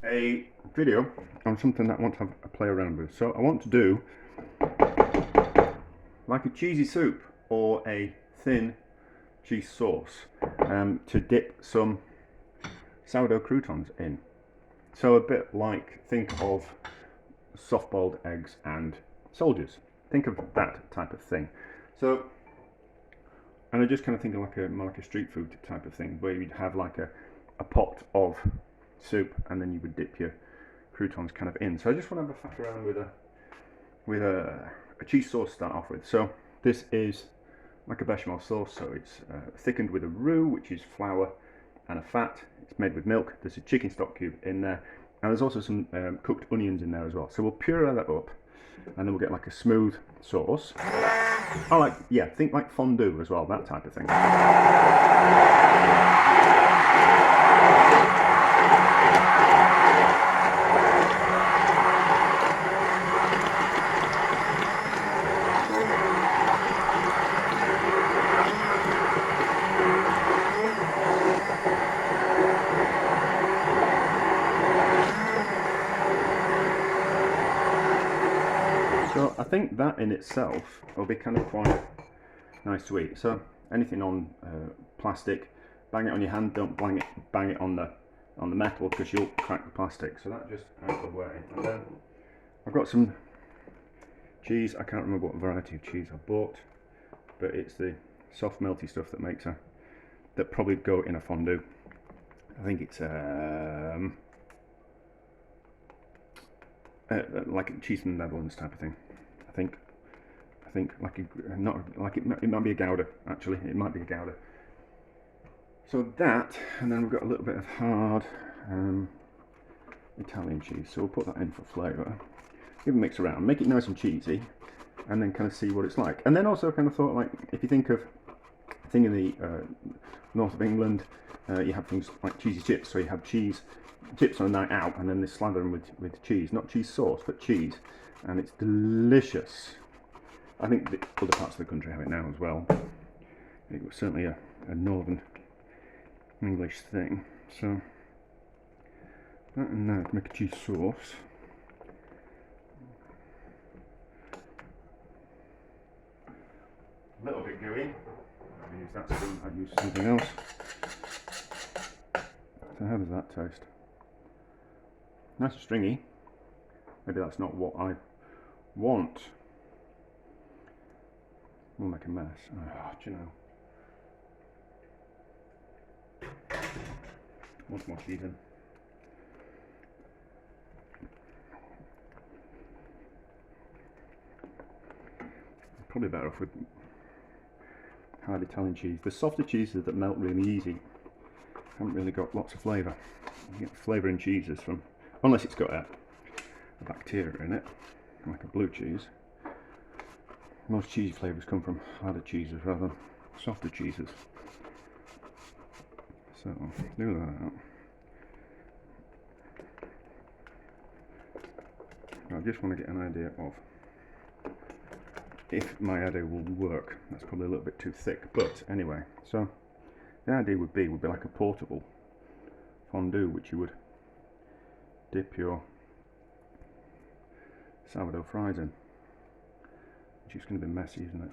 a video on something that I want to have a play around with. So I want to do like a cheesy soup or a thin cheese sauce to dip some sourdough croutons in. So a bit like, think of soft-boiled eggs and soldiers. Think of that type of thing. So, and I just kind of think of more like a street food type of thing, where you'd have like a pot of soup and then you would dip your croutons kind of in. So I just want to have a faff around with a cheese sauce to start off with. So this is like a bechamel sauce, so it's thickened with a roux, which is flour and a fat. It's made with milk. There's a chicken stock cube in there, and there's also some cooked onions in there as well. So we'll puree that up, and then we'll get like a smooth sauce. I like, yeah, think like fondue as well, that type of thing. So I think that in itself will be kind of quite nice to eat. So anything on plastic, bang it on your hand. Don't bang it on the metal, because you'll crack the plastic. So that just out of the way. And then I've got some cheese. I can't remember what variety of cheese I bought, but it's the soft melty stuff that makes that probably go in a fondue. I think it's like cheese from the Netherlands type of thing. I think like not like it might be a Gouda, actually. It might be a Gouda. So that, and then we've got a little bit of hard Italian cheese. So we'll put that in for flavour. Give it a mix around, make it nice and cheesy, and then kind of see what it's like. And then also kind of thought, like, if you think of thing in the north of England, you have things like cheesy chips. So you have chips on a night out, and then they slather them with cheese, not cheese sauce, but cheese, and it's delicious. I think the other parts of the country have it now as well. It was certainly a northern English thing. So that, and now to make a cheese sauce. A little bit gooey. I'll use that spoon. I'll use something else. So how does that taste? Nice and stringy. Maybe that's not what I want. We'll make a mess. Oh, do you know? Want more cheese in. Probably better off with hard Italian cheese. The softer cheeses that melt really easy haven't really got lots of flavour. You get flavour in cheeses from, unless it's got a bacteria in it, like a blue cheese. Most cheese flavours come from harder cheeses rather than softer cheeses. So do that. I just want to get an idea of if my idea will work. That's probably a little bit too thick, but anyway. So the idea would be like a portable fondue, which you would dip your sourdough fries in. Which is going to be messy, isn't it?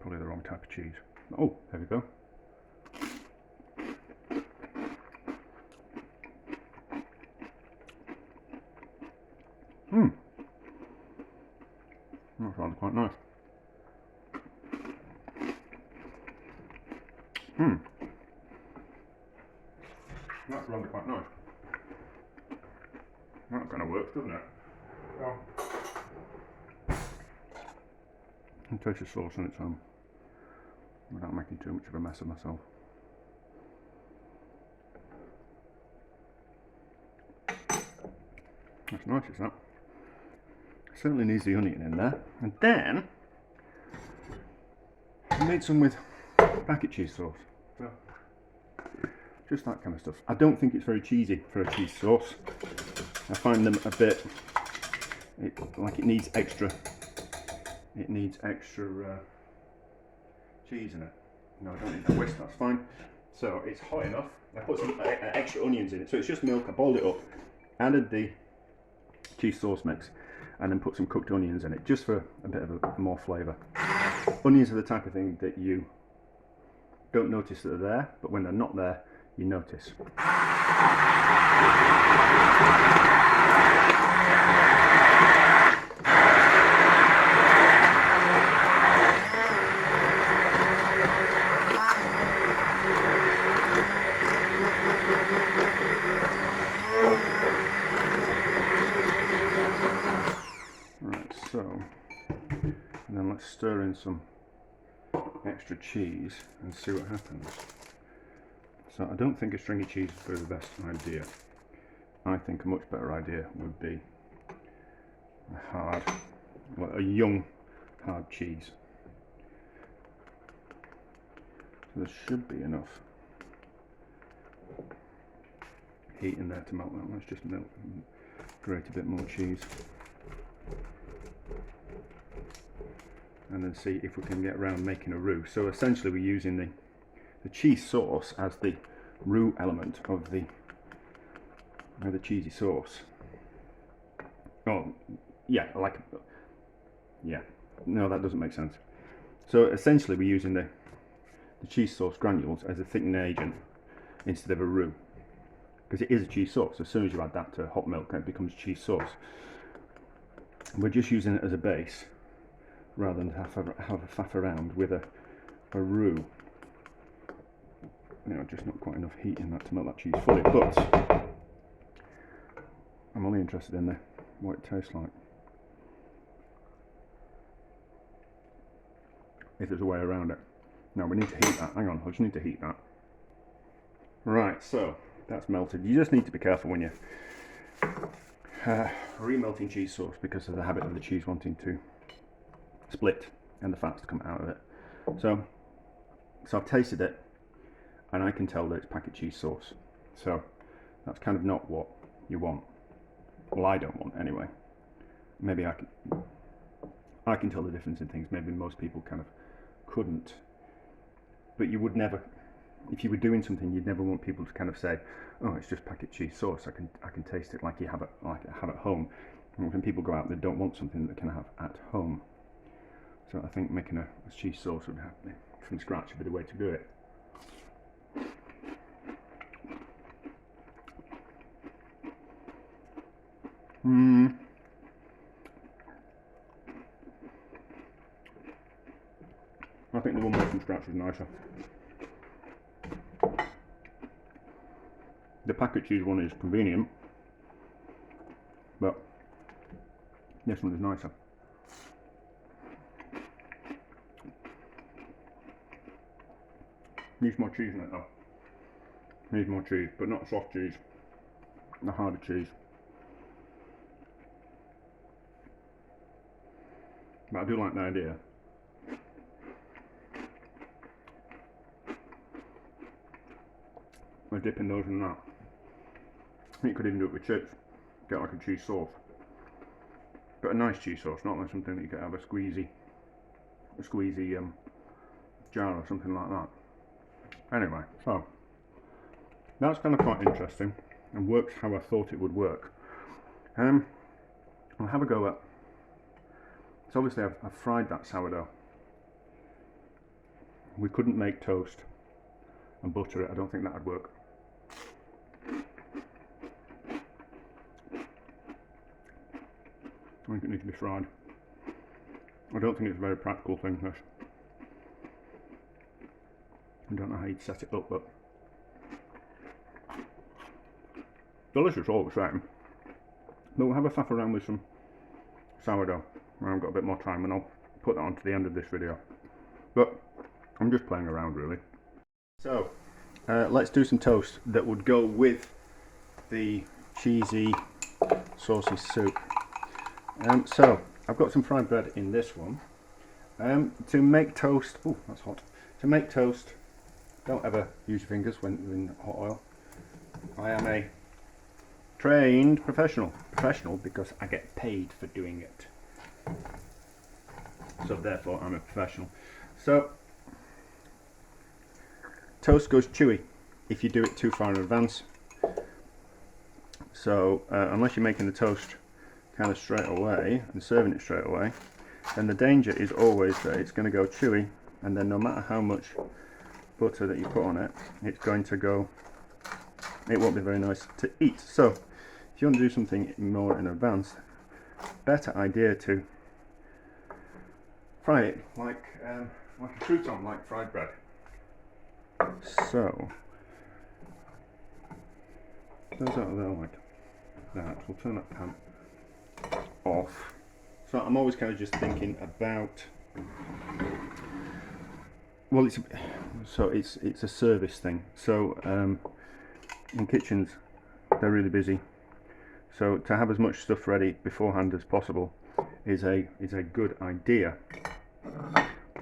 Probably the wrong type of cheese. Oh, there we go. That's rather quite nice. That's rather quite nice. That kind of works, doesn't it? Well, and taste the sauce on its own without making too much of a mess of myself. That's nice, is that? Certainly needs the onion in there. And then I made some with packet cheese sauce. So just that kind of stuff. I don't think it's very cheesy for a cheese sauce. I find them a bit like it needs extra. It needs extra cheese in it. No, I don't need that whisk. That's fine. So it's hot enough. I put some extra onions in it. So it's just milk. I boiled it up, added the cheese sauce mix, and then put some cooked onions in it, just for a bit of more flavour. Onions are the type of thing that you don't notice that they're there, but when they're not there, you notice. Right, so, and then let's stir in some extra cheese and see what happens. So I don't think a stringy cheese is really the best idea. I think a much better idea would be a young hard cheese. So there should be enough heat in there to melt that. Let's just grate a bit more cheese. And then see if we can get around making a roux. So essentially we're using the cheese sauce as the roux element of the cheesy sauce. Oh, yeah, no, that doesn't make sense. So essentially we're using the cheese sauce granules as a thickening agent instead of a roux, because it is a cheese sauce. As soon as you add that to hot milk, it becomes cheese sauce. We're just using it as a base, rather than have a faff around with a roux. You know, just not quite enough heat in that to melt that cheese fully, but I'm only interested in what it tastes like. If there's a way around it. Now we need to heat that. Hang on, I just need to heat that. Right, so that's melted. You just need to be careful when you're remelting cheese sauce, because of the habit of the cheese wanting to split and the fats to come out of it. So I've tasted it, and I can tell that it's packet cheese sauce. So that's kind of not what you want. Well, I don't want anyway. Maybe I can tell the difference in things. Maybe most people kind of couldn't. But you would never, if you were doing something, you'd never want people to kind of say, "Oh, it's just packet cheese sauce. I can taste it like you have at home." And when people go out, they don't want something that they can have at home. So I think making a cheese sauce would have from scratch would be the way to do it. I think the one made from scratch is nicer. The packet cheese one is convenient, but this one is nicer. Needs more cheese in it though. Needs more cheese, but not soft cheese. The harder cheese. But I do like the idea. Of dipping those in that. I think you could even do it with chips. Get like a cheese sauce. But a nice cheese sauce, not like something that you could have a squeezy jar or something like that. Anyway, so that's kind of quite interesting and works how I thought it would work. I'll have a go at. So obviously I've fried that sourdough. We couldn't make toast and butter it. I don't think that would work. I think it needs to be fried. I don't think it's a very practical thing, this. I don't know how you'd set it up, but delicious all the same. But we'll have a faff around with some sourdough when I've got a bit more time, and I'll put that on to the end of this video. But I'm just playing around really. So let's do some toast that would go with the cheesy saucy soup. So I've got some fried bread in this one. To make toast, oh that's hot. To make toast, don't ever use your fingers when in hot oil. I am a trained professional because I get paid for doing it. So therefore I'm a professional. So toast goes chewy. if you do it too far in advance. So unless you're making the toast kind of straight away and serving it straight away, then the danger is always that it's going to go chewy, and then no matter how much butter that you put on it, it's going to go, it won't be very nice to eat. So if you want to do something more in advance, better idea to fry it like a crouton, like fried bread. So those out there like that. We'll turn that pan off. So I'm always kind of just thinking about, well, it's a service thing. So in kitchens they're really busy. So to have as much stuff ready beforehand as possible is a good idea.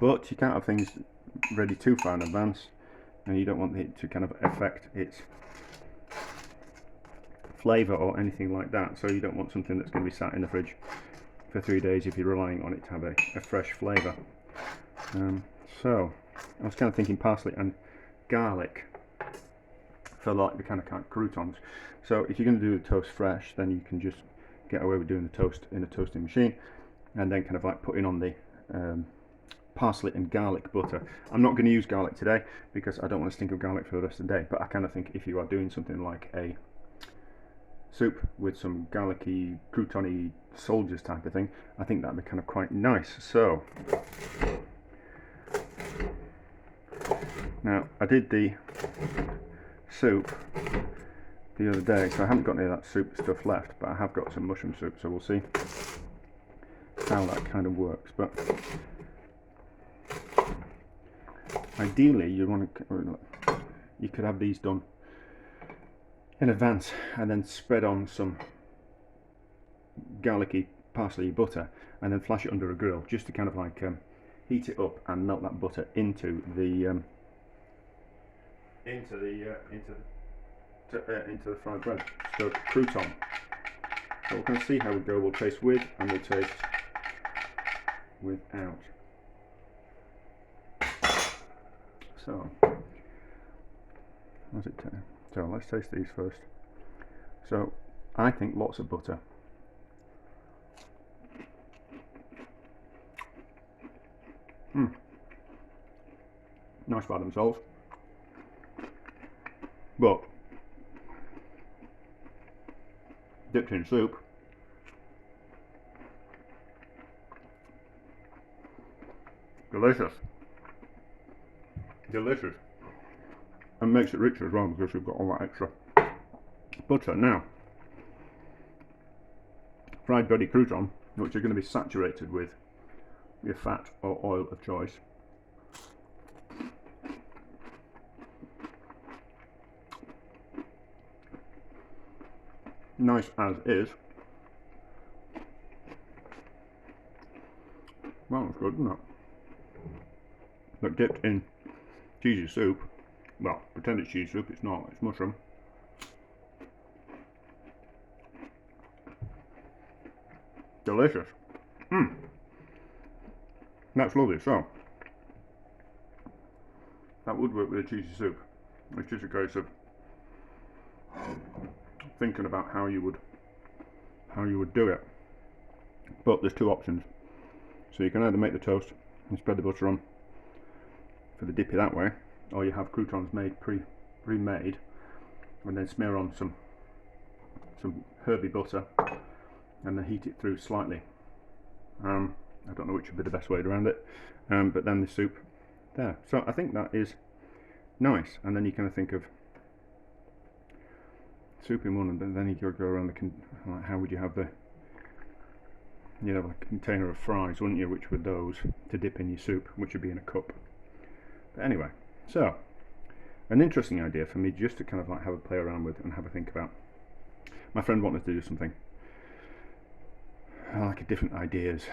But you can't have things ready too far in advance, and you don't want it to kind of affect its flavour or anything like that. So you don't want something that's going to be sat in the fridge for 3 days if you're relying on it to have a fresh flavour. So I was kind of thinking parsley and garlic for like the kind of croutons. So if you're going to do the toast fresh, then you can just get away with doing the toast in a toasting machine, and then kind of like putting on the parsley and garlic butter. I'm not going to use garlic today because I don't want to stink of garlic for the rest of the day, but I kind of think if you are doing something like a soup with some garlicky, crouton-y soldiers type of thing, I think that'd be kind of quite nice. So now I did the soup the other day, so I haven't got any of that soup stuff left, but I have got some mushroom soup, so we'll see how that kind of works. But ideally you could have these done in advance and then spread on some garlicky parsley butter and then flash it under a grill just to kind of like heat it up and melt that butter into the fried bread. So crouton. So we're going to see how we go. We'll taste with and we'll taste without. So how's it taste? So let's taste these first. So I think lots of butter. Nice by themselves, but dipped in soup, delicious, and makes it richer as well because you've got all that extra butter. Now, fried bready crouton, which are going to be saturated with your fat or oil of choice. Nice as is. Well, it's good, isn't it? But dipped in cheesy soup. Well, pretend it's cheese soup, it's not, it's mushroom. Delicious. That's lovely. So that would work with a cheesy soup. It's just a case of thinking about how you would do it. But there's two options. So you can either make the toast and spread the butter on for the dippy that way, or you have croutons made pre-made and then smear on some herby butter and then heat it through slightly. I don't know which would be the best way around it, but then the soup there. So I think that is nice, and then you kind of think of soup in one, and then you could go around like how would you have the, a container of fries, wouldn't you, which were those to dip in your soup, which would be in a cup. But anyway, so an interesting idea for me just to kind of like have a play around with and have a think about. My friend wanted to do something like different ideas.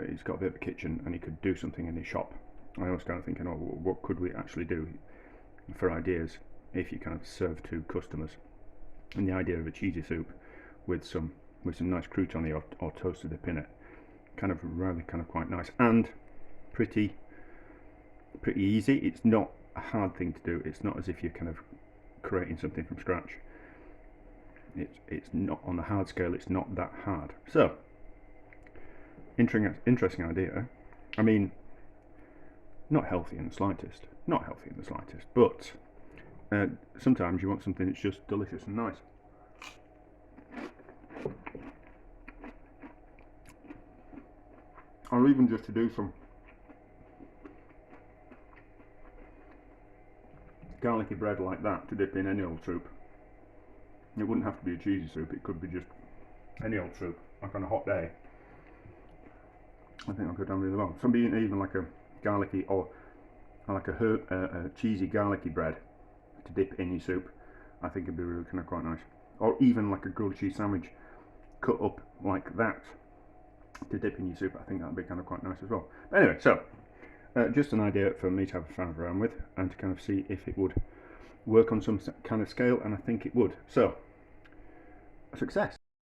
He's got a bit of a kitchen and he could do something in his shop. I was kind of thinking, oh, what could we actually do for ideas if you kind of serve to customers? And the idea of a cheesy soup with some nice crouton or toast to dip in it, kind of quite nice and pretty easy. It's not a hard thing to do. It's not as if you're kind of creating something from scratch. It's not on the hard scale. It's not that hard. So interesting idea. I mean, not healthy in the slightest. Not healthy in the slightest. But sometimes you want something that's just delicious and nice. Or even just to do some garlicky bread like that to dip in any old soup. It wouldn't have to be a cheesy soup, it could be just any old soup, like on a hot day. I think I'll go down really well. Some even like a garlicky or like a cheesy garlicky bread to dip in your soup. I think it'd be really kind of quite nice. Or even like a grilled cheese sandwich cut up like that to dip in your soup. I think that'd be kind of quite nice as well. But anyway, so just an idea for me to have a fan around with and to kind of see if it would work on some kind of scale, and I think it would. So, a success.